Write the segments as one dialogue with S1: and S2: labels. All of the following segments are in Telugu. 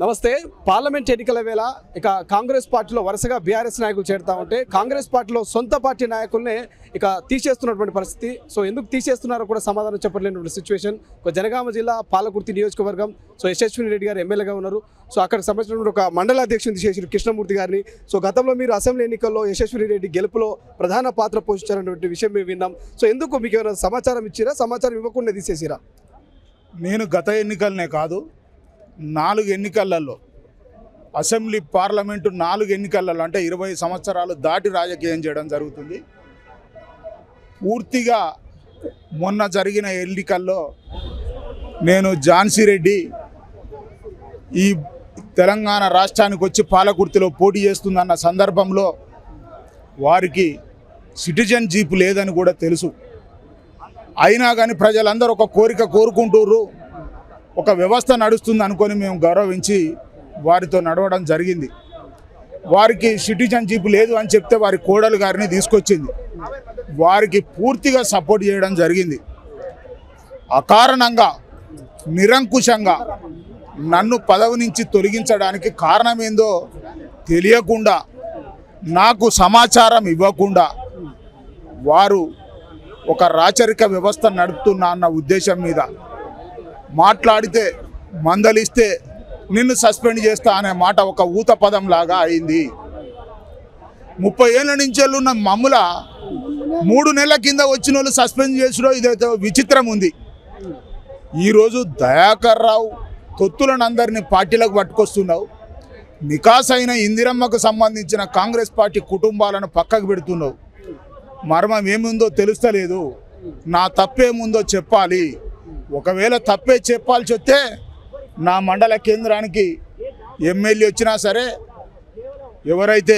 S1: నమస్తే. పార్లమెంట్ ఎన్నికల వేళ ఇక కాంగ్రెస్ పార్టీలో వరుసగా బీఆర్ఎస్ నాయకులు చేరుతా ఉంటే కాంగ్రెస్ పార్టీలో సొంత పార్టీ నాయకుల్నే ఇక తీసేస్తున్నటువంటి పరిస్థితి. సో ఎందుకు తీసేస్తున్నారో కూడా సమాధానం చెప్పలేనటువంటి సిచ్యువేషన్. జనగామ జిల్లా పాలకుర్తి నియోజకవర్గం యశస్విని రెడ్డి గారు ఎమ్మెల్యేగా ఉన్నారు. సో అక్కడ సంబంధించినటువంటి ఒక మండల అధ్యక్షుని తీసేసారు కృష్ణమూర్తి గారిని. సో గతంలో మీరు అసెంబ్లీ ఎన్నికల్లో యశస్విని రెడ్డి గెలుపులో ప్రధాన పాత్ర పోషించారనేటువంటి విషయం మేము విన్నాం. సో ఎందుకు మీకు ఏమైనా సమాచారం ఇచ్చిరా, సమాచారం ఇవ్వకుండా తీసేసిరా?
S2: నేను గత ఎన్నికలనే కాదు 4 ఎన్నికలలో అసెంబ్లీ పార్లమెంటు 4 ఎన్నికలలో అంటే 20 సంవత్సరాలు దాటి రాజకీయం చేయడం జరుగుతుంది. పూర్తిగా మొన్న జరిగిన ఎన్నికల్లో నేను ఝాన్సీ రెడ్డి ఈ తెలంగాణ రాష్ట్రానికి వచ్చి పాలకుర్తిలో పోటీ చేస్తుందన్న సందర్భంలో వారికి సిటిజన్ జీప్ లేదని కూడా తెలుసు. అయినా కానీ ప్రజలందరూ ఒక కోరిక కోరుకుంటుర్రు, ఒక వ్యవస్థ నడుస్తుంది అనుకొని మేము గౌరవించి వారితో నడవడం జరిగింది. వారికి సిటిజన్ జీప్ లేదు అని చెప్తే వారి కోడలు గారిని తీసుకొచ్చింది. వారికి పూర్తిగా సపోర్ట్ చేయడం జరిగింది. అకారణంగా నిరంకుశంగా నన్ను పదవి నుంచి తొలగించడానికి కారణమేందో తెలియకుండా నాకు సమాచారం ఇవ్వకుండా వారు ఒక రాచరిక వ్యవస్థ నడుపుతున్నా అన్న ఉద్దేశం మీద మాట్లాడితే మందలిస్తే నిన్ను సస్పెండ్ చేస్తా అనే మాట ఒక ఊత పదం లాగా అయింది. 30 ఏళ్ళ నుంచి ఉన్న మమ్ముల 3 నెలల కింద వచ్చిన వాళ్ళు సస్పెండ్ చేసినో ఇదైతే విచిత్రం ఉంది. ఈరోజు దయాకర్ రావు తొత్తులను అందరినీ పార్టీలకు పట్టుకొస్తున్నావు. నికాస్ అయిన ఇందిరమ్మకు సంబంధించిన కాంగ్రెస్ పార్టీ కుటుంబాలను పక్కకు పెడుతున్నావు. మర్మం ఏముందో తెలుస్తలేదు. నా తప్పేముందో చెప్పాలి. ఒకవేళ తప్పే చెప్పాల్సి వస్తే నా మండల కేంద్రానికి ఎమ్మెల్యే వచ్చినా సరే, ఎవరైతే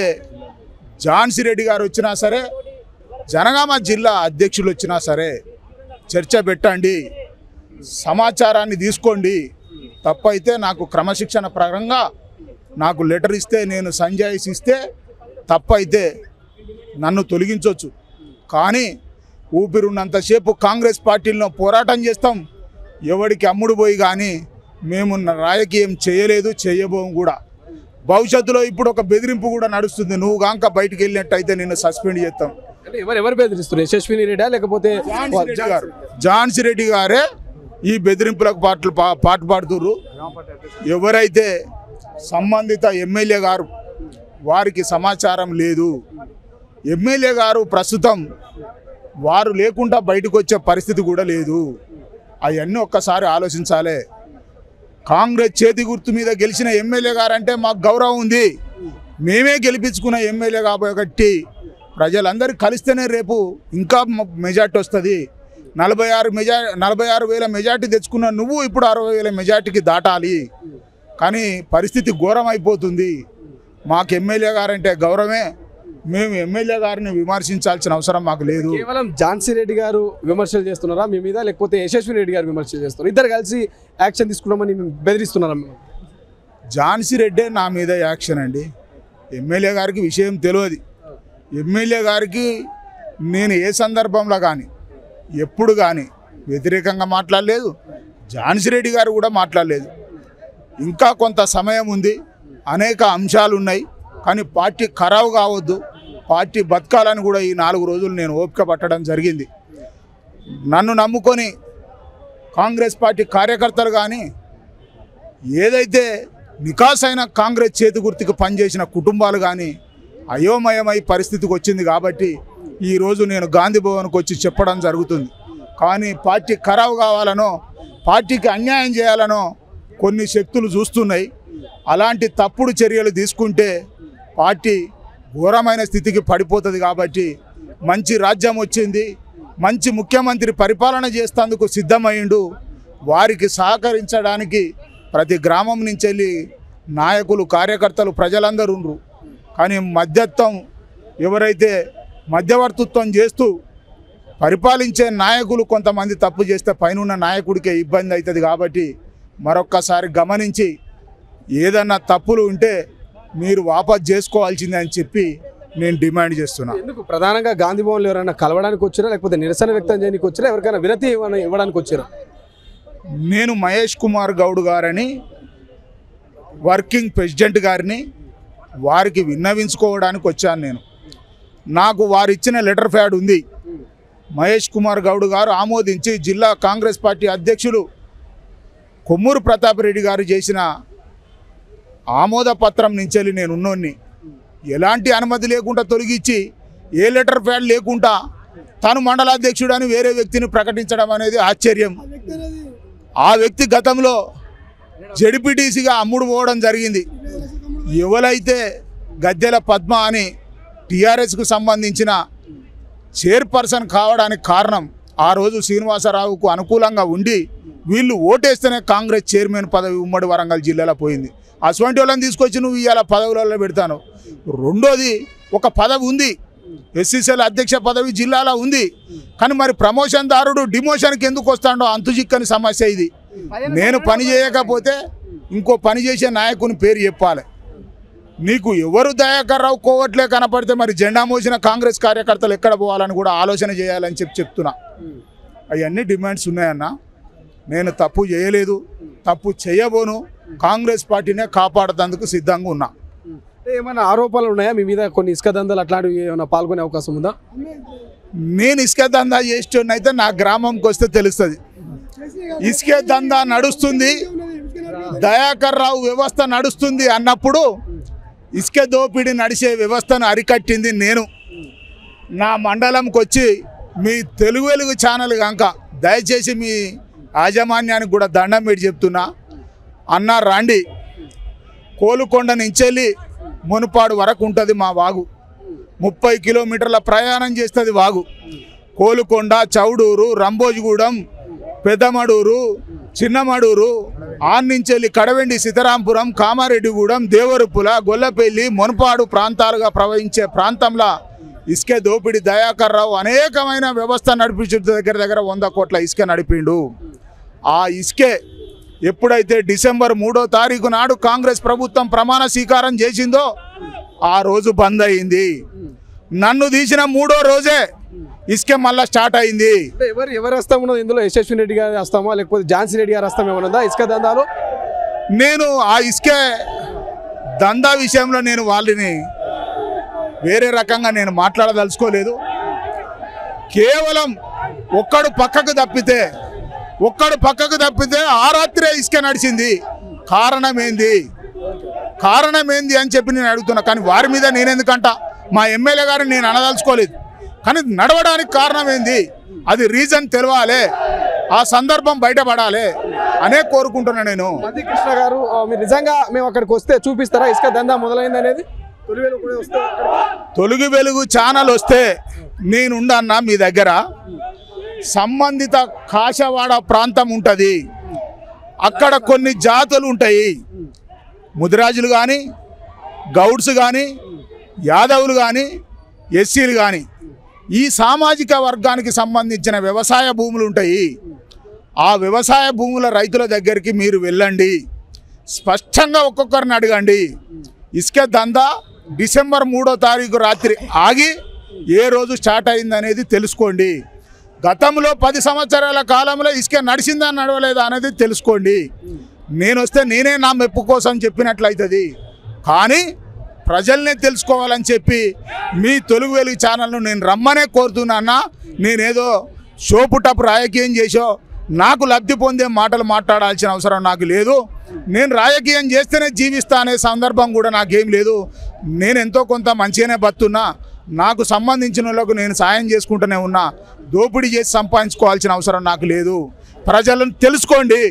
S2: ఝాన్సీ రెడ్డి గారు వచ్చినా సరే, జనగామ జిల్లా అధ్యక్షులు వచ్చినా సరే చర్చ పెట్టండి, సమాచారాన్ని తీసుకోండి. తప్పైతే నాకు క్రమశిక్షణ ప్రకారంగా నాకు లెటర్ ఇస్తే, నేను సంజాయిషి ఇస్తే తప్పైతే నన్ను తొలగించవచ్చు. కానీ ఊపిరున్నంతసేపు కాంగ్రెస్ పార్టీలో పోరాటం చేస్తాం. ఎవడికి అమ్ముడు పోయి కానీ మేము రాజకీయం చేయలేదు, చేయబోం కూడా. భవిష్యత్తులో ఇప్పుడు ఒక బెదిరింపు కూడా నడుస్తుంది. నువ్వు కాక బయటికి వెళ్ళినట్టయితే నిన్ను సస్పెండ్ చేస్తాం.
S1: ఎవరు బెదిరిస్తున్నారు? యశస్విని రెడ్డి లేకపోతే
S2: ఝాన్సీ రెడ్డి గారే ఈ బెదిరింపులకు పాటుపడుతుర్రు. ఎవరైతే సంబంధిత ఎమ్మెల్యే గారు వారికి సమాచారం లేదు. ఎమ్మెల్యే గారు ప్రస్తుతం వారు లేకుండా బయటకు వచ్చే పరిస్థితి కూడా లేదు. అవన్నీ ఒక్కసారి ఆలోచించాలి. కాంగ్రెస్ చేతి గుర్తు మీద గెలిచిన ఎమ్మెల్యే గారు అంటే మాకు గౌరవం ఉంది. మేమే గెలిపించుకున్న ఎమ్మెల్యే కాబట్టి ప్రజలందరూ కలిస్తేనే రేపు ఇంకా మెజార్టీ వస్తుంది. 46,000 మెజార్టీ తెచ్చుకున్న నువ్వు ఇప్పుడు 60,000 మెజార్టీకి దాటాలి. కానీ పరిస్థితి ఘోరం అయిపోతుంది. మాకు ఎమ్మెల్యే గారంటే గౌరవమే. మేము ఎమ్మెల్యే గారిని విమర్శించాల్సిన అవసరం మాకు లేదు.
S1: కేవలం ఝాన్సీ రెడ్డి గారు విమర్శలు చేస్తున్నారా మీ మీద, లేకపోతే యశస్విని రెడ్డి గారు విమర్శలు చేస్తున్నారు? ఇద్దరు కలిసి యాక్షన్ తీసుకున్నామని బెదిరిస్తున్నారా?
S2: ఝాన్సీ రెడ్డే నా మీద యాక్షన్ అండి. ఎమ్మెల్యే గారికి విషయం తెలియదు. ఎమ్మెల్యే గారికి నేను ఏ సందర్భంలో కానీ ఎప్పుడు కానీ వ్యతిరేకంగా మాట్లాడలేదు. ఝాన్సీ రెడ్డి గారు కూడా మాట్లాడలేదు. ఇంకా కొంత సమయం ఉంది, అనేక అంశాలు ఉన్నాయి. కానీ పార్టీ ఖరాబు కావద్దు, పార్టీ బతకాలని కూడా ఈ 4 రోజులు నేను ఓపిక పట్టడం జరిగింది. నన్ను నమ్ముకొని కాంగ్రెస్ పార్టీ కార్యకర్తలు కానీ ఏదైతే నికాస్ అయిన కాంగ్రెస్ చేతి గుర్తుకు పనిచేసిన కుటుంబాలు కానీ అయోమయమై పరిస్థితికి వచ్చింది. కాబట్టి ఈరోజు నేను గాంధీ భవన్కి వచ్చి చెప్పడం జరుగుతుంది. కానీ పార్టీ ఖరాబు కావాలనో, పార్టీకి అన్యాయం చేయాలనో కొన్ని శక్తులు చూస్తున్నాయి. అలాంటి తప్పుడు చర్యలు తీసుకుంటే పార్టీ ఘోరమైన స్థితికి పడిపోతుంది. కాబట్టి మంచి రాజ్యం వచ్చింది, మంచి ముఖ్యమంత్రి పరిపాలన చేసేందుకు సిద్ధమైండు. వారికి సహకరించడానికి ప్రతి గ్రామం నుంచి వెళ్ళి నాయకులు, కార్యకర్తలు, ప్రజలందరూ ఉన్నారు. కానీ మధ్యత్వం ఎవరైతే మధ్యవర్తిత్వం చేస్తూ పరిపాలించే నాయకులు కొంతమంది తప్పు చేస్తే పైనున్న నాయకుడికే ఇబ్బంది అవుతుంది. కాబట్టి మరొక్కసారి గమనించి ఏదన్నా తప్పులు ఉంటే మీరు వాపస్ చేసుకోవాల్సిందే అని చెప్పి నేను డిమాండ్ చేస్తున్నా.
S1: ఎందుకు ప్రధానంగా గాంధీ భవన్లో ఎవరైనా కలవడానికి వచ్చారా, లేకపోతే నిరసన వ్యక్తం చేయడానికి వచ్చారా, ఎవరికైనా వినతి ఇవ్వడానికి వచ్చారా?
S2: నేను మహేష్ కుమార్ గౌడ్ గారని వర్కింగ్ ప్రెసిడెంట్ గారిని వారికి విన్నవించుకోవడానికి వచ్చాను నేను. నాకు వారు ఇచ్చిన లెటర్ ప్యాడ్ ఉంది. మహేష్ కుమార్ గౌడ్ గారు ఆమోదించి జిల్లా కాంగ్రెస్ పార్టీ అధ్యక్షులు కొమ్మూరు ప్రతాప్ రెడ్డి గారు చేసిన ఆమోద పత్రం నుంచి నేను ఉన్నోన్ని ఎలాంటి అనుమతి లేకుండా తొలగించి ఏ లెటర్ ప్యాడ్ లేకుండా తాను మండలాధ్యక్షుడు అని వేరే వ్యక్తిని ప్రకటించడం అనేది ఆశ్చర్యం. ఆ వ్యక్తి గతంలో జెడ్పీటీసీగా అమ్ముడు పోవడం జరిగింది. ఎవరైతే గద్దెల పద్మ అని టీఆర్ఎస్కు సంబంధించిన చైర్పర్సన్ కావడానికి కారణం ఆ రోజు శ్రీనివాసరావుకు అనుకూలంగా ఉండి వీళ్ళు ఓటేస్తేనే కాంగ్రెస్ చైర్మన్ పదవి ఉమ్మడి వరంగల్ జిల్లాలో పోయింది. అటువంటి వాళ్ళని తీసుకొచ్చి నువ్వు ఇవాళ పదవులలో పెడతాను. రెండోది, ఒక పదవి ఉంది, ఎస్సీసీఎల్ అధ్యక్ష పదవి జిల్లాలో ఉంది. కానీ మరి ప్రమోషన్ దారుడు డిమోషన్కి ఎందుకు వస్తాడో అంతుచిక్కని సమస్య ఇది. నేను పని చేయకపోతే ఇంకో పని చేసే నాయకుని పేరు చెప్పాలి. నీకు ఎవరు దయాకర్ రావు కోవట్లే కనపడితే మరి జెండా మోసిన కాంగ్రెస్ కార్యకర్తలు ఎక్కడ పోవాలని కూడా ఆలోచన చేయాలని చెప్తున్నా. అవన్నీ డిమాండ్స్ ఉన్నాయన్న. నేను తప్పు చేయలేదు, తప్పు చేయబోను. కాంగ్రెస్ పార్టీనే కాపాడేందుకు సిద్ధంగా ఉన్నా.
S1: ఏమైనా ఆరోపణలు ఉన్నాయా మీ మీద? కొన్ని ఇసుక దందాలు అట్లాంటివి ఏమైనా పాల్గొనే అవకాశం ఉందా?
S2: నేను ఇసుక దందా చేసేటోనైతే నా గ్రామంకి వస్తే తెలుస్తుంది. ఇసుక దందా నడుస్తుంది, దయాకర్ రావు వ్యవస్థ నడుస్తుంది అన్నప్పుడు ఇసుక దోపిడీ నడిచే వ్యవస్థను అరికట్టింది నేను. నా మండలంకి వచ్చి మీ తెలుగు వెలుగు ఛానల్ కనుక దయచేసి మీ యాజమాన్యానికి కూడా దండం పెట్టి చెప్తున్నా, అన్న రాండి, కోలుకొండ నుంచి మునుపాడు వరకు ఉంటుంది మా వాగు. 30 కిలోమీటర్ల ప్రయాణం చేస్తుంది వాగు. కోలుకొండ, చౌడూరు, రంభోజిగూడెం, పెద్దమడూరు, చిన్నమడూరు, ఆన్నించెల్లి కడవెండి, సీతారాంపురం, కామారెడ్డిగూడెం, దేవరుపుల, గొల్లపల్లి, మునుపాడు ప్రాంతాలుగా ప్రవహించే ప్రాంతంలో ఇసుక దోపిడీ దయాకర్ రావు అనేకమైన వ్యవస్థ నడిపించే దగ్గర 100 కోట్ల ఇసుక నడిపిండు. ఆ ఇసుకే ఎప్పుడైతే డిసెంబర్ 3వ తారీఖు నాడు కాంగ్రెస్ ప్రభుత్వం ప్రమాణ స్వీకారం చేసిందో ఆ రోజు బంద్ అయింది. నన్ను తీసిన 3వ రోజే ఇసుక మళ్ళీ స్టార్ట్ అయింది.
S1: ఎవరు హస్తం ఉన్నది ఇందులో? యశస్వి రెడ్డి గారి హస్తమా లేకపోతే ఝాన్సీ రెడ్డి గారి హస్తం ఏమైనా ఉందా ఇసుక దందాలు?
S2: నేను ఆ ఇసుక దందా విషయంలో నేను వాళ్ళని వేరే రకంగా నేను మాట్లాడదలుచుకోలేదు. కేవలం ఒక్కడు పక్కకు తప్పితే ఆ రాత్రే ఇసుక నడిచింది. కారణం ఏంది అని చెప్పి నేను అడుగుతున్నా. కానీ వారి మీద నేనెందుకంట, మా ఎమ్మెల్యే గారిని నేను అనదలుచుకోలేదు. కానీ నడవడానికి కారణం ఏంది, అది రీజన్ తెలవాలి, ఆ సందర్భం బయటపడాలి అనే కోరుకుంటున్నా నేను.
S1: కృష్ణ గారు, మీరు నిజంగా మేము అక్కడికి వస్తే చూపిస్తారా ఇసుక దందా మొదలైంది అనేది?
S2: తొలుగు వెలుగు ఛానల్ వస్తే నేనుండన్నా మీ దగ్గర. సంబంధిత కాశవాడ ప్రాంతం ఉంటుంది, అక్కడ కొన్ని జాతులు ఉంటాయి. ముదిరాజులు కానీ, గౌడ్స్ కానీ, యాదవులు కానీ, ఎస్సీలు కానీ, ఈ సామాజిక వర్గానికి సంబంధించిన వ్యవసాయ భూములు ఉంటాయి. ఆ వ్యవసాయ భూముల రైతుల దగ్గరికి మీరు వెళ్ళండి, స్పష్టంగా ఒక్కొక్కరిని అడగండి. ఇసుక దందా డిసెంబర్ 3వ తారీఖు రాత్రి ఆగి ఏ రోజు స్టార్ట్ అయిందనేది తెలుసుకోండి. గతంలో 10 సంవత్సరాల కాలంలో ఇసుక నడిచిందా నడవలేదా అనేది తెలుసుకోండి. నేను వస్తే నేనే నా మెప్పు కోసం చెప్పినట్లయితుంది. కానీ ప్రజల్నే తెలుసుకోవాలని చెప్పి మీ తెలుగు వెలుగు ఛానల్ను నేను రమ్మనే కోరుతున్నా. నేనేదో షోపుటపు రాజకీయం చేసో నాకు లబ్ధి పొందే మాటలు మాట్లాడాల్సిన అవసరం నాకు లేదు. నేను రాజకీయం చేస్తేనే జీవిస్తా అనే సందర్భం కూడా నాకేం లేదు. నేను ఎంతో కొంత మంచిగానే బతున్నా. నాకు సంబంధించిన వాళ్ళకు నేను సాయం చేసుకుంటూనే ఉన్నా. దోపిడీ చేసి సంపాదించుకోవాల్సిన అవసరం నాకు లేదు. ప్రజలను తెలుసుకోండి.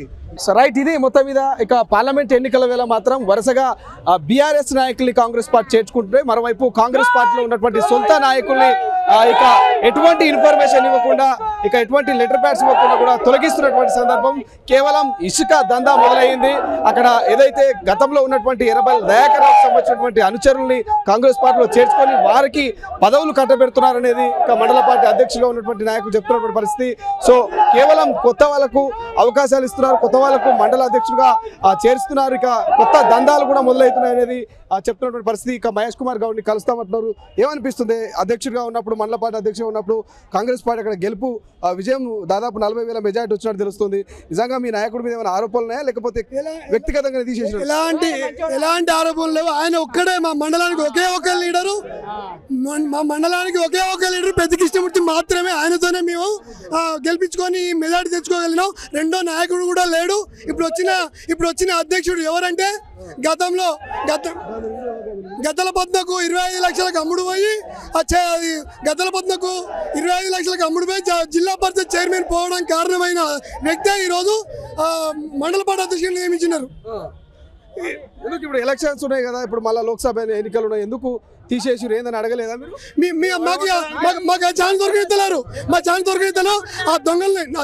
S1: రైట్, ఇది మొత్తం మీద ఇక పార్లమెంట్ ఎన్నికల వేళ మాత్రం వరుసగా బీఆర్ఎస్ నాయకుల్ని కాంగ్రెస్ పార్టీ చేర్చుకుంటే, మరోవైపు కాంగ్రెస్ పార్టీలో ఉన్నటువంటి సొంత నాయకుల్ని ఇక ఎటువంటి ఇన్ఫర్మేషన్ ఇవ్వకుండా, ఇక ఎటువంటి లెటర్ ప్యాడ్స్ ఇవ్వకుండా కూడా తొలగిస్తున్నటువంటి సందర్భం. కేవలం ఇసుక దందా మొదలైంది. అక్కడ ఏదైతే గతంలో ఉన్నటువంటి ఎర్రబెల్లి దయాకర్ రావుకు సంబంధించినటువంటి అనుచరుల్ని కాంగ్రెస్ పార్టీలో చేర్చుకొని వారికి పదవులు కట్టబెడుతున్నారనేది ఇక మండల పార్టీ అధ్యక్షులుగా ఉన్నటువంటి నాయకులు చెప్తున్నటువంటి పరిస్థితి. సో కేవలం కొత్త వాళ్ళకు అవకాశాలు ఇస్తున్నారు, కొత్త వాళ్ళకు మండల అధ్యక్షులుగా చేరుస్తున్నారు. ఇక కొత్త దందాలు కూడా మొదలవుతున్నాయి అనేది చెప్తున్నటువంటి పరిస్థితి. ఇక మహేష్ కుమార్ గౌడ్ని కలుస్తామంటున్నారు. ఏమనిపిస్తుంది? అధ్యక్షుడిగా ఉన్నప్పుడు మండల పార్టీ అధ్యక్షుడు ఉన్నప్పుడు కాంగ్రెస్ పార్టీ అక్కడ గెలుపు విజయం దాదాపు 40,000 మెజారిటీ వచ్చినట్టు తెలుస్తుంది. నిజంగా మీ నాయకుడి మీద ఏమైనా ఆరోపణలు ఉన్నాయా లేకపోతే వ్యక్తిగతంగా తీసేసిన?
S3: ఎలాంటి ఆరోపణలు లేవు. ఆయన ఒక్కడే మా మండలానికి ఒకే ఒక లీడరు, మా మండలానికి ఒకే ఒక లీడరు పెద్ద కృష్ణమూర్తి మాత్రమే. ఆయనతోనే మేము గెలిపించుకొని మెజారిటీ తెచ్చుకోగలిగినాం. రెండో నాయకుడు కూడా లేడు. ఇప్పుడు వచ్చిన అధ్యక్షుడు ఎవరంటే గతల పద్మకు 25 లక్షలకు అమ్ముడు పోయి గతల పద్మకు 25 లక్షలకు అమ్ముడు పోయి జిల్లా పరిషత్ చైర్మన్ పోవడానికి కారణమైన వ్యక్తే ఈరోజు మండల పార్టీ అధ్యక్షుడిని నియమించినారు.
S1: ఎందుకు ఇప్పుడు ఎలక్షన్స్ ఉన్నాయి కదా, ఇప్పుడు మళ్ళీ లోక్సభ ఎన్నికలు ఉన్నాయి, ఎందుకు తీసేసి ఏందని అడగలేదా మీరు?
S3: మాకు ఛాన్స్ దొరికితలేరు. మా ఛాన్స్ దొరికితేలో ఆ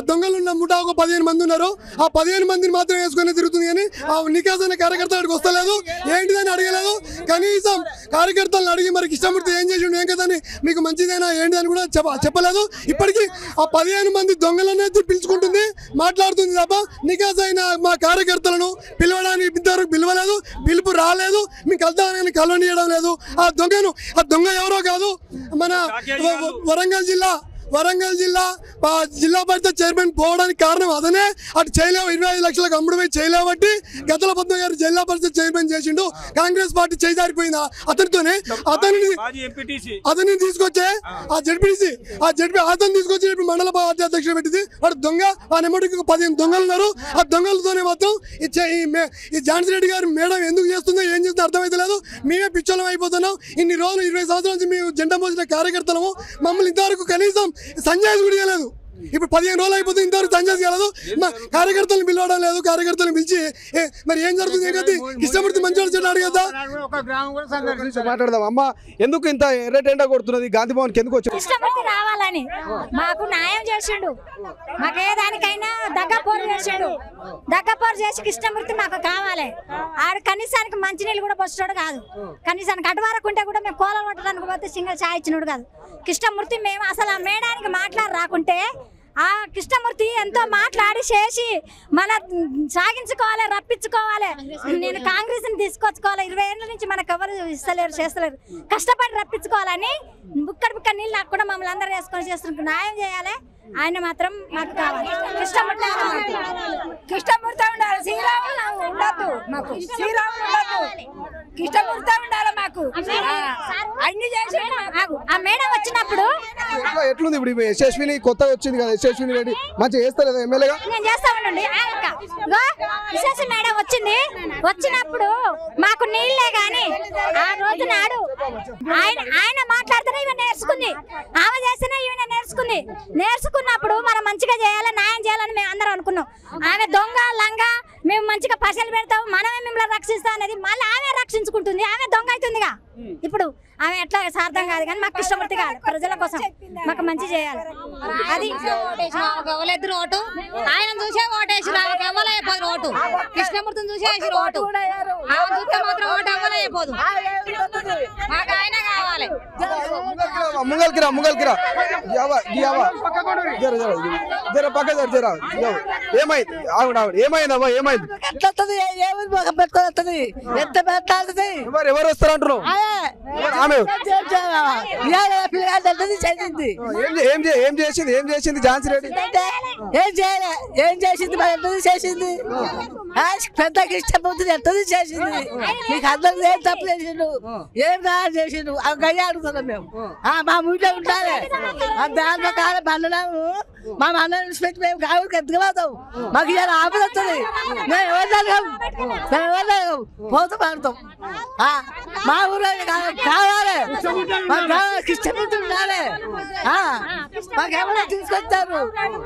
S3: దొంగలు ఉన్న ముఠా ఒక 15 మంది ఉన్నారు. ఆ 15 మందిని మాత్రం వేసుకొని తిరుగుతుంది కానీ ఆ నికాస్ అనే కార్యకర్త అక్కడికి వస్తలేదు. ఏంటిదని అడగలేదు. కనీసం కార్యకర్తలను అడిగి మరి కృష్ణమూర్తి ఏం చేసిండు ఏం కదా అని మీకు మంచిదైనా ఏంటిదని కూడా చెప్పలేదు. ఇప్పటికీ ఆ 15 మంది దొంగలనేది పిలుచుకుంటుంది, మాట్లాడుతుంది తప్ప నికాస్ అయిన మా కార్యకర్తలను పిలవడానికి ఇంతవరకు పిలవలేదు. పిలుపు రాలేదు. మీకు కలుద్దామని కలవనీయడం లేదు. ఆ దొంగ ఎవరో కాదు, మన వరంగల్ జిల్లా జిల్లా పరిషత్ చైర్మన్ పోవడానికి కారణం అతనే. అటు చేయలేవు 25 లక్షలకు అమ్ముడు పోయి చేయలేబట్టి గతల పద్మ గారు జిల్లా పరిషత్ చైర్మన్ చేసిండు. కాంగ్రెస్ పార్టీ చేజారిపోయింది అతనితోనే. అతన్ని తీసుకొచ్చే ఆ జడ్పీసీ అతను తీసుకొచ్చి ఇప్పుడు మండల పార్టీ అధ్యక్షుడు పెట్టింది. వాడు దొంగ. ఆ నెమ్మడికి 15 దొంగలు ఉన్నారు. ఆ దొంగలతోనే మొత్తం ఈ ఝాన్సీ రెడ్డి గారు మేడం ఎందుకు చేస్తుందో ఏం చేస్తుందో అర్థమైతే లేదు. మేమే పిచ్చోళం అయిపోతున్నాం. ఇన్ని రోజులు 20 సంవత్సరాల నుంచి మేము జెండా మోసిన కార్యకర్తలము. మమ్మల్ని ఇంతవరకు కనీసం సంజయ్ కూడా చేయలేదు. ఇప్పుడు 15 రోజులు అయిపోతే ఇంతవరకు సంజయ్ కాలేదు. కార్యకర్తలను పిలవడం లేదు. కార్యకర్తలను పిలిచి మరి ఏం జరుగుతుంది ఏంటి కృష్ణమూర్తి మంచి చెడు కదా
S1: మాట్లాడదాం. అమ్మ ఎందుకు ఇంత ఎర్రటెండా కొడుతున్నది? గాంధీ భవన్కి ఎందుకు వచ్చి?
S4: కృష్ణమూర్తి రావాలని మాకు న్యాయం చేసిండు. మాకు ఏ దానికైనా దగ్గపోరు చేసిండు. దగ్గపోరు చేసి కృష్ణమూర్తి మాకు కావాలి. ఆడు కనీసానికి మంచినీళ్ళు కూడా పోస్తాడు కాదు. కనీసానికి అటువరకుంటే కూడా మేము కోలలు కొట్టడానికి పోతే సింగల్ చాయ్ ఇచ్చినాడు కాదు. కృష్ణమూర్తి మేము అసలు ఆ మేడానికి మాట్లాడి రాకుంటే ఆ కృష్ణమూర్తి ఎంతో మాట్లాడి చేసి మన సాగించుకోవాలి, రప్పించుకోవాలి. నేను కాంగ్రెస్ని తీసుకొచ్చుకోవాలి. 20 ఏళ్ళ నుంచి మనకు ఎవరు ఇస్తలేరు, చేస్తలేరు. కష్టపడి రప్పించుకోవాలని బుక్క నీళ్ళు నాకు కూడా మమ్మల్ని అందరూ వేసుకొని చేస్తున్నారు. న్యాయం చేయాలి. ఆయన మాత్రం మాకు కావాలి. కృష్ణమూర్తి ఉండాలి. శ్రీరాములు ఉండద్దు. మాకు శ్రీరాములు ఉండద్దు. కృష్ణమూర్తి ఉండాలి. మాకు అన్ని చేసి ఆ మేడం వచ్చినప్పుడు
S1: ఎట్లుంది? ఇప్పుడు యశస్విని కొత్తగా వచ్చింది కదా, యశస్విని రెడ్డి మంచిగా చేస్తలేదా ఎమ్మెల్యేగా?
S4: నేను చేస్తా ఉండండి. యశస్వి మేడం వచ్చినప్పుడు మాకు నీళ్లే గాని ఆ రోజు నాడు ఆయన మాట్లాడితేనే ఇవి నేర్చుకుంది. ఆమె చేస్తేనే ఇవి నేర్చుకున్నప్పుడు మనం మంచిగా చేయాలి, న్యాయం చేయాలని మేము అందరం అనుకున్నాం. ఆమె దొంగ లంగా మేము మంచిగా పసలు పెడతాం, మనమే మిమ్మల్ని రక్షిస్తాం అనేది మళ్ళీ ఆమె రక్షించుకుంటుంది. ఆమె దొంగ అవుతుందిగా. ఇప్పుడు ఆమె ఎట్లా సార్థం కాదు కానీ మాకు కృష్ణమూర్తి కాదు. ప్రజల కోసం మాకు మంచి చేయాలి. అది
S5: ఎవరెద్దరు ఓటు ఆయన చూసే ఓటేసి ఎవరైపోదు. ఓటు కృష్ణమూర్తిని చూసేసి ఓటు చూస్తే మాత్రం ఓటు ఎవరైపోదు. మాకు ఆయన కావాలి.
S1: ముంగల్కిరా ఏమైందమ్మా? ఏమైంది? ఎవరు వస్తారంటున్నావు? ఏం చేసింది ఝాన్సీ రెడ్డి?
S6: ఏం చేసింది చేసింది పెద్ద కృష్ణమూర్తిని ఎంతది చేసింది. మీకు అందరూ ఏం తప్పు చేసిండు, ఏం రాడు చేసిండు అవి గయ్య అడుగుతున్నాం మేము. మా ఊళ్ళో ఉండాలి. దాంట్లో కాలం మండలము మా మండలం పెట్టి మేము కావుకి ఎత్తుకుపోతాం. మాకు ఇలా ఆపద వస్తుంది. మేము ఎవరు పోతూ పడతాం. మా ఊళ్ళో కావాలి. మాకు కృష్ణమూర్తి ఉండాలి. మాకు ఎవరో తీసుకొస్తారు.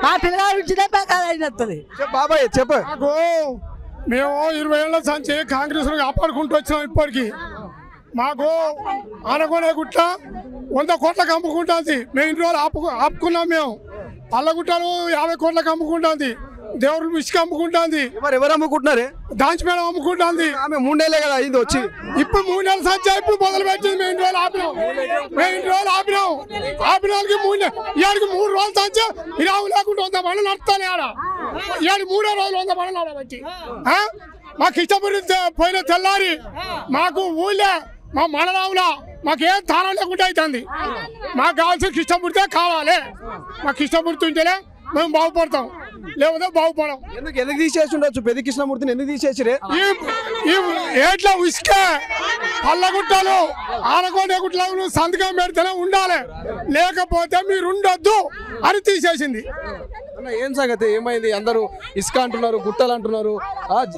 S6: మా పిల్లగాడు ఉంచినే మాకు అది వస్తుంది.
S1: బాబాయ్ చెప్ప.
S3: మేము 20 ఏళ్ల సంచి కాంగ్రెస్ కాపాడుకుంటూ వచ్చినాం. ఇప్పటికీ మాకు ఆనగొనే గుట్ట 100 కోట్లకు అమ్ముకుంటుంది. మేము ఇన్ని రోజులు ఆపుకున్నాం. మేము పల్లగుట్టలు 50 కోట్లకు అమ్ముకుంటుంది. దేవుడు ఇసుక అమ్ముకుంటుంది.
S1: ఎవరు అమ్ముకుంటున్నారే?
S3: దాంచి మేడం అమ్ముకుంటుంది.
S1: ఆమె 3 ఏళ్ళే కదా అయింది వచ్చి.
S3: ఇప్పుడు 3 నెలల సంచా ఇప్పుడు మొదలు పెట్టింది. మేము 2 రోజులు ఆపినాం. ఆపినానికి 3 రోజులు సంచా ఇరావు లేకుండా 100 బండ్లు నడుస్తానే ఆడ. ఇవాళ 3వ రోజులు 100 బండ్లు ఆడబట్టి మాకు ఇష్టపడి పోయిన తెల్లారి మాకు ఊళ్ళే మా మండలంలో మాకేం తాళం లేకుండా అవుతుంది. మాకు కావాల్సిన కృష్ణమూర్తి కావాలి. మాకు కృష్ణమూర్తి ఉంటేనే మేము బాగుపడతాం, లేకపోతే బాగుపడం.
S1: ఎందుకు తీసేసి ఉండొచ్చు పెద్ద కృష్ణమూర్తిని ఎందుకు తీసేసిరే?
S3: ఏట్లా ఉసుక పల్లగుట్టలు ఆనకొండ గుట్టలు సంతకం పెడితేనే ఉండాలి, లేకపోతే మీరు ఉండొద్దు అని తీసేసింది.
S1: ఏం సంగతి, ఏమైంది? అందరూ ఇసుక అంటున్నారు, గుట్టలు అంటున్నారు.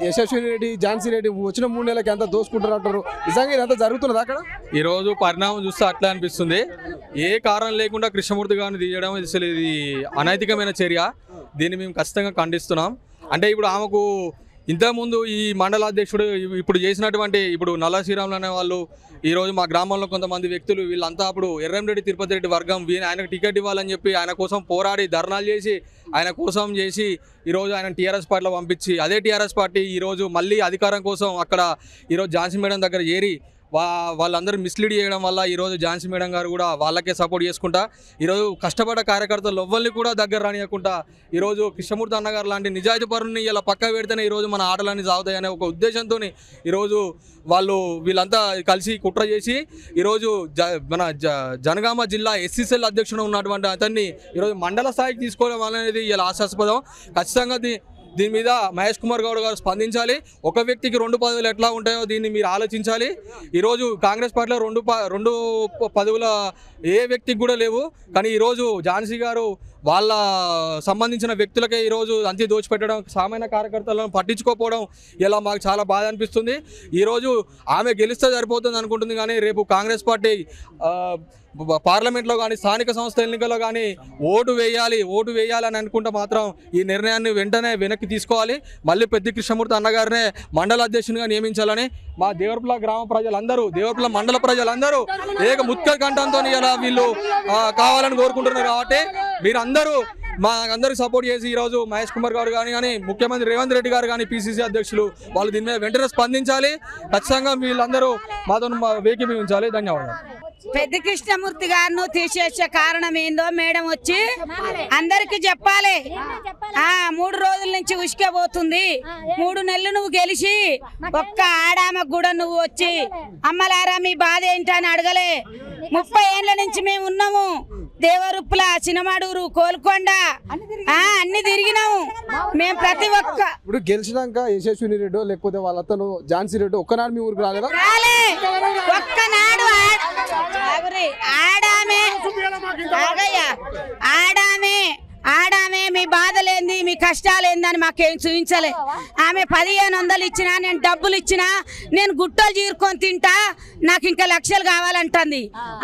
S1: యశస్విని రెడ్డి, ఝాన్సీ రెడ్డి వచ్చిన 3 నెలలకి అంతా దోసుకుంటారు అంటారు. నిజంగా ఇదంతా జరుగుతున్నది అక్కడ?
S7: ఈ రోజు పరిణామం చూస్తే అట్లా అనిపిస్తుంది. ఏ కారణం లేకుండా కృష్ణమూర్తి గారిని తీయడం అసలు ఇది అనైతికమైన చర్య. దీన్ని మేము ఖచ్చితంగా ఖండిస్తున్నాం. అంటే ఇప్పుడు ఆమెకు ఇంతకుముందు ఈ మండలాధ్యక్షుడు ఇప్పుడు చేసినటువంటి ఇప్పుడు నల్ల శ్రీరాములు అనే వాళ్ళు ఈరోజు మా గ్రామంలో కొంతమంది వ్యక్తులు వీళ్ళంతా అప్పుడు ఎర్రంరెడ్డి తిరుపతి రెడ్డి వర్గం ఆయనకు టికెట్ ఇవ్వాలని చెప్పి ఆయన కోసం పోరాడి ధర్నాలు చేసి ఆయన కోసం చేసి ఈరోజు ఆయన టీఆర్ఎస్ పార్టీలో పంపించి అదే టీఆర్ఎస్ పార్టీ ఈరోజు మళ్ళీ అధికారం కోసం అక్కడ ఈరోజు ఝాన్సీ మేడం దగ్గర చేరి వాళ్ళందరూ మిస్లీడ్ చేయడం వల్ల ఈరోజు ఝాన్సీ మేడం గారు కూడా వాళ్ళకే సపోర్ట్ చేసుకుంటా ఈరోజు కష్టపడ్డ కార్యకర్తలు ఎవ్వరిని కూడా దగ్గర రానియకుండా ఈరోజు కృష్ణమూర్తి అన్నగారు లాంటి నిజాయితీ పరుని ఇలా పక్క పెడితేనే ఈరోజు మన ఆటలన్నీ సాగుతాయనే ఒక ఉద్దేశంతో ఈరోజు వీళ్ళంతా కలిసి కుట్ర చేసి ఈరోజు మన జనగామ జిల్లా ఎస్సీసీఎల్ అధ్యక్షుడు ఉన్నటువంటి అతన్ని ఈరోజు మండల స్థాయికి తీసుకోవడం అనేది ఇలా ఆశాస్పదం. ఖచ్చితంగా దీని మీద మహేష్ కుమార్ గౌడ్ గారు స్పందించాలి. ఒక వ్యక్తికి 2 పదవులు ఎట్లా ఉంటాయో దీన్ని మీరు ఆలోచించాలి. ఈరోజు కాంగ్రెస్ పార్టీలో 2 పదవుల ఏ వ్యక్తికి కూడా లేవు. కానీ ఈరోజు ఝాన్సీ గారు వాళ్ళ సంబంధించిన వ్యక్తులకే ఈరోజు అంతి దోచిపెట్టడం, సామాన్య కార్యకర్తలను పట్టించుకోకపోవడం ఇలా మాకు చాలా బాధ అనిపిస్తుంది. ఈరోజు ఆమె గెలిస్తే సరిపోతుంది అనుకుంటుంది, కానీ రేపు కాంగ్రెస్ పార్టీ పార్లమెంట్లో కానీ స్థానిక సంస్థ ఎన్నికల్లో కానీ ఓటు వేయాలని అనుకుంటే మాత్రం ఈ నిర్ణయాన్ని వెంటనే వెనక్కి తీసుకోవాలి. మళ్ళీ పెద్ద కృష్ణమూర్తి అన్నగారినే మండల అధ్యక్షునిగా నియమించాలని మా దేవరపల్లి గ్రామ ప్రజలందరూ, దేవరపల్లి మండల ప్రజలందరూ ముఖ్య కంఠంతో ఇలా వీళ్ళు కావాలని కోరుకుంటున్నారు. కాబట్టి మీరందరూ అందరికి సపోర్ట్ చేసి ఈరోజు మహేష్ కుమార్ గారు కానీ ముఖ్యమంత్రి రేవంత్ రెడ్డి గారు కానీ పిసిసి అధ్యక్షులు వాళ్ళు దీని మీద వెంటనే స్పందించాలి. ఖచ్చితంగా వీళ్ళందరూ మాతో వేకిపించాలి. ధన్యవాదాలు.
S6: పెద్ద కృష్ణమూర్తి గారిను తీసేసే కారణం ఏందో మేడం వచ్చి అందరికి చెప్పాలి. 3 రోజుల నుంచి ఉసుకపోతుంది. 3 నెలలు నువ్వు గెలిచి ఒక్క ఆడామకు కూడా నువ్వు వచ్చి అమ్మలారా మీ బాధ ఏంటని అడగలే. 30 ఏళ్ల నుంచి మేము ఉన్నాము. దేవరుప్పుల, చినమాడూరు, కోల్కొండ అన్ని తిరిగినాము మేము. ప్రతి ఒక్క
S1: ఇప్పుడు గెలిచినాక యశస్విని రెడ్డి లేకపోతే వాళ్ళ అతను ఝాన్సీ రెడ్డి ఒక్కనాడు మీ ఊరికి రాలేదా?
S6: ఒక్కనాడు ఆడామే మీ బాధలేంది, మీ కష్టాలేంది అని మాకేం చూపించలే. ఆమె 1500 ఇచ్చినా, నేను డబ్బులు ఇచ్చినా, నేను గుట్టలు చీరుకొని తింటా, నాకు ఇంకా లక్షలు కావాలంటుంది.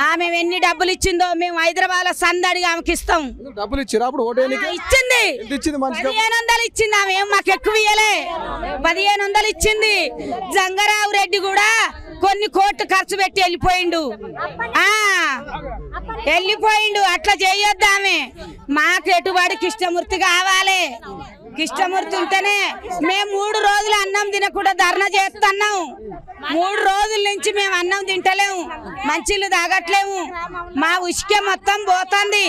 S6: ఆమె ఎన్ని డబ్బులు ఇచ్చిందో మేము హైదరాబాద్ లో సందడిగా ఆమెకి ఇస్తాం.
S1: డబ్బులు ఇచ్చింది
S6: 1500 ఇచ్చింది. ఆమె మాకు ఎక్కువ ఇయ్యలే, 1500 ఇచ్చింది. జంగారావు రెడ్డి కూడా కొన్ని కోట్లు ఖర్చు పెట్టి వెళ్ళిపోయిండు. అట్లా చేయొద్దు. ఆమె మాకు ఎటుబడి కృష్ణమూర్తి కావాలి. కృష్ణమూర్తి ఉంటేనే మేము 3 రోజులు అన్నం తినకుండా ధర్నా చేస్తున్నాం. 3 రోజుల నుంచి మేము అన్నం తింటలేము, మంచిలు తాగట్లేము. మా ఉసుకే మొత్తం పోతుంది.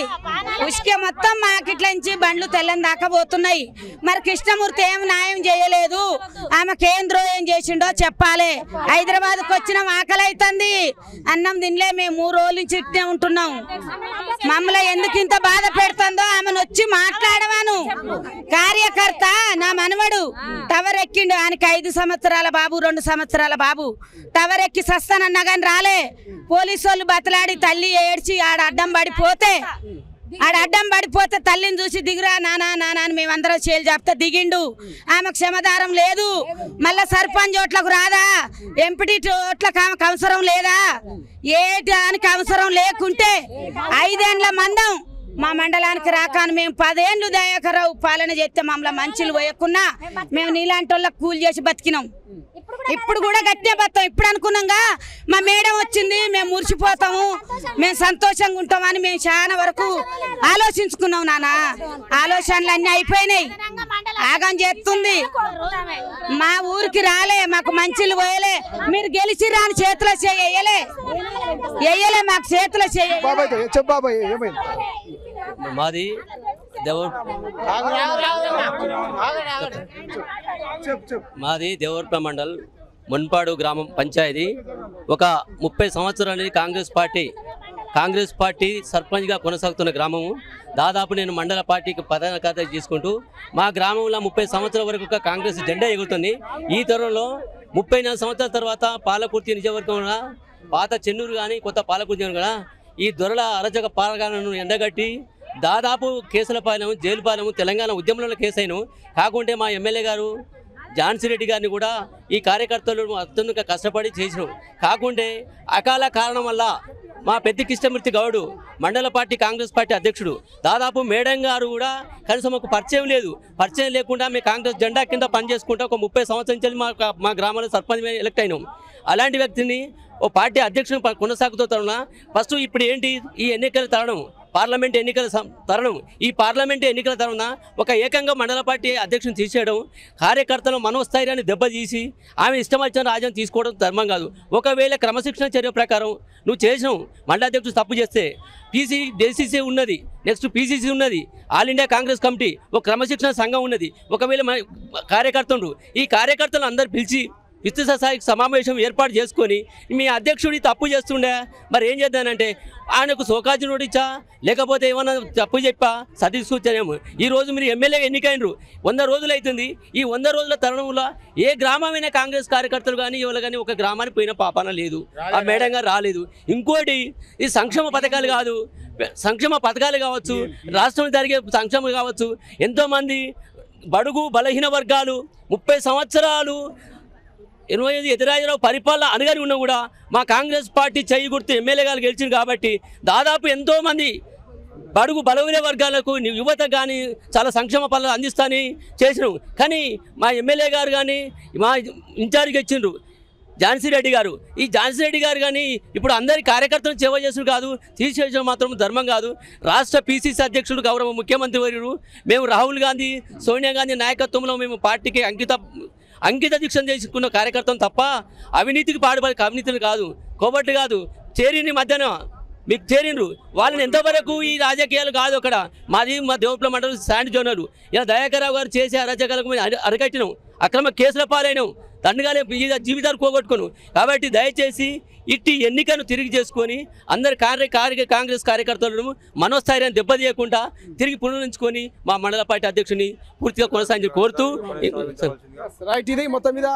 S6: ఉసుకే మొత్తం మాకిట్ల నుంచి బండ్లు తెల్లని దాకా పోతున్నాయి. మరి కృష్ణమూర్తి ఏం న్యాయం చేయలేదు. ఆమెకేం ద్రోహం చేసిండో చెప్పాలి. హైదరాబాద్కి వచ్చిన ఆకలి అవుతుంది, అన్నం తినలే. మేము 3 రోజుల నుంచి ఇట్నే ఉంటున్నాం. మమ్మల్ని ఎందుకు ఇంత బాధ పెడుతుందో ఆమెను వచ్చి మాట్లాడవాను. కార్యకర్త నా మనవడు టవర్ ఎక్కిండు. ఆయనకి 5 సంవత్సరాల బాబు, 2 సంవత్సరాల బాబు. టవర్ ఎక్కి సస్తానన్నా కానీ రాలే. పోలీసు వాళ్ళు బతలాడి తల్లి ఏడ్చి ఆడ అడ్డం పడిపోతే తల్లిని చూసి దిగురా నానా అని మేమందరం చేలు చెప్తే దిగిండు. ఆమె క్షమదారం లేదు. మళ్ళా సర్పంచ్ ఓట్లకు రాదా, ఎంపీ ఓట్లకు ఆమెకు అవసరం లేదా? ఏ దానికి అవసరం లేకుంటే 5 ఏండ్ల మందం మా మండలానికి రాకాను మేము 10 ఏళ్ళు దయాకరావు పాలన చేస్తే మమ్మల్ని మంచిలు పోయకున్నా మేము నీలాంటి వాళ్ళకి కూలి చేసి బతికినాం. ఇప్పుడు కూడా గట్టిగా బతాం. ఇప్పుడు అనుకున్నాగా మా మేడం వచ్చింది, మేము మురిసిపోతాము, మేము సంతోషంగా ఉంటామని మేము చాలా వరకు ఆలోచించుకున్నాం. నాన్న ఆలోచనలు అన్నీ అయిపోయినాయి. ఆగం చేస్తుంది. మా ఊరికి రాలే, మాకు మంచిలు పోయలే. మీరు గెలిచి రాని చేతిలో చేయలే, మాకు చేతిలో
S8: మాది దేవరపల్లి మండల్ మున్పాడు గ్రామం పంచాయతీ. ఒక 30 సంవత్సరాలు కాంగ్రెస్ పార్టీ సర్పంచ్గా కొనసాగుతున్న గ్రామము. దాదాపు నేను మండల పార్టీకి ప్రధాన ఖాతా తీసుకుంటూ మా గ్రామంలో 30 సంవత్సరాల వరకు ఒక కాంగ్రెస్ జెండా ఎగురుతుంది. ఈ తరంలో 34 సంవత్సరాల తర్వాత పాలకుర్తి నియోజకవర్గంలో పాత చెన్నూరు కానీ కొత్త పాలకుర్తి కూడా ఈ దొరల అరచక పాలనను ఎండగట్టి దాదాపు కేసులపాలెం, జైలుపాలెం, తెలంగాణ ఉద్యమంలో కేసైన కాకుంటే మా ఎమ్మెల్యే గారు ఝాన్సీ రెడ్డి గారిని కూడా ఈ కార్యకర్తలు అత్యంత కష్టపడి చేసినాం. కాకుంటే అకాల కారణం వల్ల మా పెద్ద కృష్ణమూర్తి గౌడ్ మండల పార్టీ కాంగ్రెస్ పార్టీ అధ్యక్షుడు దాదాపు మేడం గారు కూడా కనీసం ఒక పరిచయం లేదు. పరిచయం లేకుండా మేము కాంగ్రెస్ జెండా కింద పనిచేసుకుంటా ఒక 30 సంవత్సరం నుంచి మా గ్రామంలో సర్పంచ్ ఎలక్ట్ అయినాం. అలాంటి వ్యక్తిని ఓ పార్టీ అధ్యక్షుడు కొనసాగుతూ తరుణ ఫస్ట్ ఇప్పుడు ఏంటి ఈ ఎన్నికల తరుణం, పార్లమెంట్ ఎన్నికల తరుణం. ఈ పార్లమెంట్ ఎన్నికల తరుణ ఒక ఏకంగా మండల పార్టీ అధ్యక్షుని తీసేయడం, కార్యకర్తల మనోస్థైర్యాన్ని దెబ్బతీసి ఆమె ఇష్టం వచ్చిన రాజ్యం తీసుకోవడం ధర్మం కాదు. ఒకవేళ క్రమశిక్షణ చర్య ప్రకారం నువ్వు చేసినావు, మండల అధ్యక్షుడు తప్పు చేస్తే డీసీసీ ఉన్నది, నెక్స్ట్ పీసీసీ ఉన్నది, ఆల్ ఇండియా కాంగ్రెస్ కమిటీ, ఒక క్రమశిక్షణ సంఘం ఉన్నది. ఒకవేళ కార్యకర్తలు ఈ కార్యకర్తలు అందరు పిలిచి విస్తృత స్థాయి సమావేశం ఏర్పాటు చేసుకొని మీ అధ్యక్షుడి తప్పు చేస్తుండే మరి ఏం చేద్దానంటే ఆయనకు సోకాజు నోటిచ్చా లేకపోతే ఏమన్నా తప్పు చెప్పా సతీసుకొచ్చానేమో. ఈరోజు మీరు ఎమ్మెల్యే ఎన్నికైనరు 100 రోజులు అవుతుంది. ఈ 100 రోజుల తరుణంలో ఏ గ్రామమైనా కాంగ్రెస్ కార్యకర్తలు కానీ ఎవరు కానీ ఒక గ్రామానికి పోయిన పాపాన లేదు, ఆ మేడంగా రాలేదు. ఇంకోటి ఈ సంక్షేమ పథకాలు కాదు, సంక్షేమ పథకాలు కావచ్చు, రాష్ట్రం జరిగే సంక్షేమం కావచ్చు, ఎంతోమంది బడుగు బలహీన వర్గాలు 30 సంవత్సరాలు 85 ఎదురాజరావు పరిపాలన అనగానే ఉన్నా కూడా మా కాంగ్రెస్ పార్టీ చేయి గుర్తు ఎమ్మెల్యే గారు గెలిచింది కాబట్టి దాదాపు ఎంతోమంది బడుగు బలహీన వర్గాలకు యువత కానీ చాలా సంక్షేమ పనులు అందిస్తాని చేసినాం. కానీ మా ఎమ్మెల్యే గారు కానీ మా ఇన్ఛార్జ్గా ఇచ్చిండ్రు ఝాన్సీ రెడ్డి గారు. ఈ ఝాన్సీ రెడ్డి గారు కానీ ఇప్పుడు అందరి కార్యకర్తలు సేవ చేసుడు కాదు, తీసేయడం మాత్రం ధర్మం కాదు. రాష్ట్ర పీసీసీ అధ్యక్షుడు గౌరవ ముఖ్యమంత్రి వర్యుడు మేము రాహుల్ గాంధీ, సోనియా గాంధీ నాయకత్వంలో మేము పార్టీకి అంకిత దీక్ష చేసుకున్న కార్యకర్తను తప్ప అవినీతికి పాడుపడి అవినీతిని కాదు, కోబట్టి కాదు. చేరిని మధ్యాహ్నం మీకు చేరిండ్రు వాళ్ళని ఎంతవరకు ఈ రాజకీయాలు కాదు. అక్కడ మాది మా దేవుప్ల మండలం శాండ్ జోనరు. ఇలా దయాకర్రావు గారు చేసే అరాజకాలకు అరికట్టినాం, అక్రమ కేసుల పాలైనాం, దండగానే జీవితాలు పోగొట్టుకున్నాం. కాబట్టి దయచేసి ఇట్టి ఎన్నికను తిరిగి చేసుకొని అందరి కాంగ్రెస్ కార్యకర్తలను మనోస్థైర్యాన్ని దెబ్బతీయకుండా తిరిగి పునరుద్ధరించుకొని మా మండల పార్టీ అధ్యక్షుని పూర్తిగా కొనసాగించి కోరుతూ
S1: రైట్. ఇది మొత్తం మీద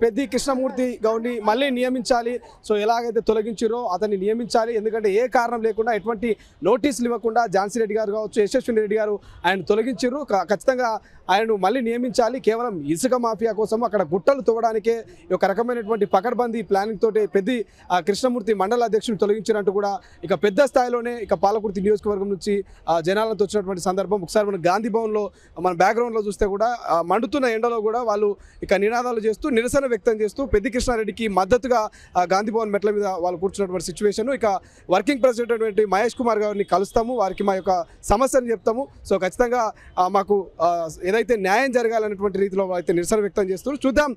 S1: పెద్ది కృష్ణమూర్తి గౌడ్ని మళ్ళీ నియమించాలి. సో ఎలాగైతే తొలగించారో అతన్ని నియమించాలి. ఎందుకంటే ఏ కారణం లేకుండా ఎటువంటి నోటీసులు ఇవ్వకుండా ఝాన్సీ రెడ్డి గారు కావచ్చు, యశస్విని రెడ్డి గారు ఆయన తొలగించారు. ఖచ్చితంగా ఆయనను మళ్ళీ నియమించాలి. కేవలం ఇసుక మాఫియా కోసం అక్కడ గుట్టలు తవ్వడానికే ఒక రకమైనటువంటి పకడ్బందీ ప్లానింగ్ తోటి పెద్ది కృష్ణమూర్తి మండల అధ్యక్షుని తొలగించినట్టు కూడా ఇక పెద్ద స్థాయిలోనే ఇక పాలకుర్తి నియోజకవర్గం నుంచి జనాలతో వచ్చినటువంటి సందర్భం. ఒకసారి మన గాంధీ భవన్లో మన బ్యాక్గ్రౌండ్లో చూస్తే కూడా మండుతున్న ఎండలో కూడా వాళ్ళు ఇక నినాదాలు చేస్తూ నిరసన వ్యక్తం చేస్తూ పెద్ది కృష్ణారెడ్డికి మద్దతుగా గాంధీ భవన్ మెట్ల మీద వాళ్ళు కూర్చున్నటువంటి సిచ్యువేషన్. ఇక వర్కింగ్ ప్రెసిడెంట్ మహేష్ కుమార్ గారిని కలుస్తాము, వారికి మా యొక్క సమస్యను చెప్తాము. సో ఖచ్చితంగా మాకు ఏదైతే న్యాయం జరగాలనేటువంటి రీతిలో అయితే నిరసన వ్యక్తం చేస్తున్నారు. చూద్దాం.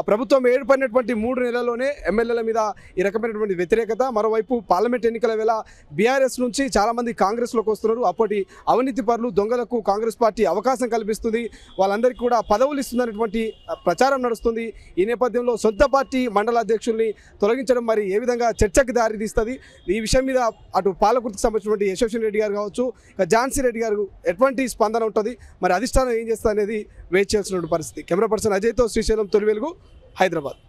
S1: ప్రభుత్వం ఏర్పడినటువంటి 3 నెలల్లోనే ఎమ్మెల్యేల మీద ఈ రకమైనటువంటి వ్యతిరేకత. మరోవైపు పార్లమెంట్ ఎన్నికల వేళ బీఆర్ఎస్ నుంచి చాలామంది కాంగ్రెస్లోకి వస్తున్నారు. అప్పటి అవినీతి పరులు దొంగలకు కాంగ్రెస్ పార్టీ అవకాశం కల్పిస్తుంది, వాళ్ళందరికీ కూడా పదవులు ఇస్తుందనేటువంటి ప్రచారం నడుస్తుంది. ఈ నేపథ్యంలో సొంత పార్టీ మండల అధ్యక్షుల్ని తొలగించడం మరి ఏ విధంగా చర్చకి దారి తీస్తుంది, ఈ విషయం మీద అటు పాలకుర్తికి సంబంధించినటువంటి యశస్విని రెడ్డి గారు కావచ్చు, ఝాన్సీ రెడ్డి గారు ఎటువంటి స్పందన ఉంటుంది, మరి అధిష్టానం ఏం చేస్తుంది అనేది వెయిట్ చేయాల్సిన పరిస్థితి. కెమెరా పర్సన్ అజయ్తో శ్రీశైలం, తొలి వెలుగు, హైదరాబాద్.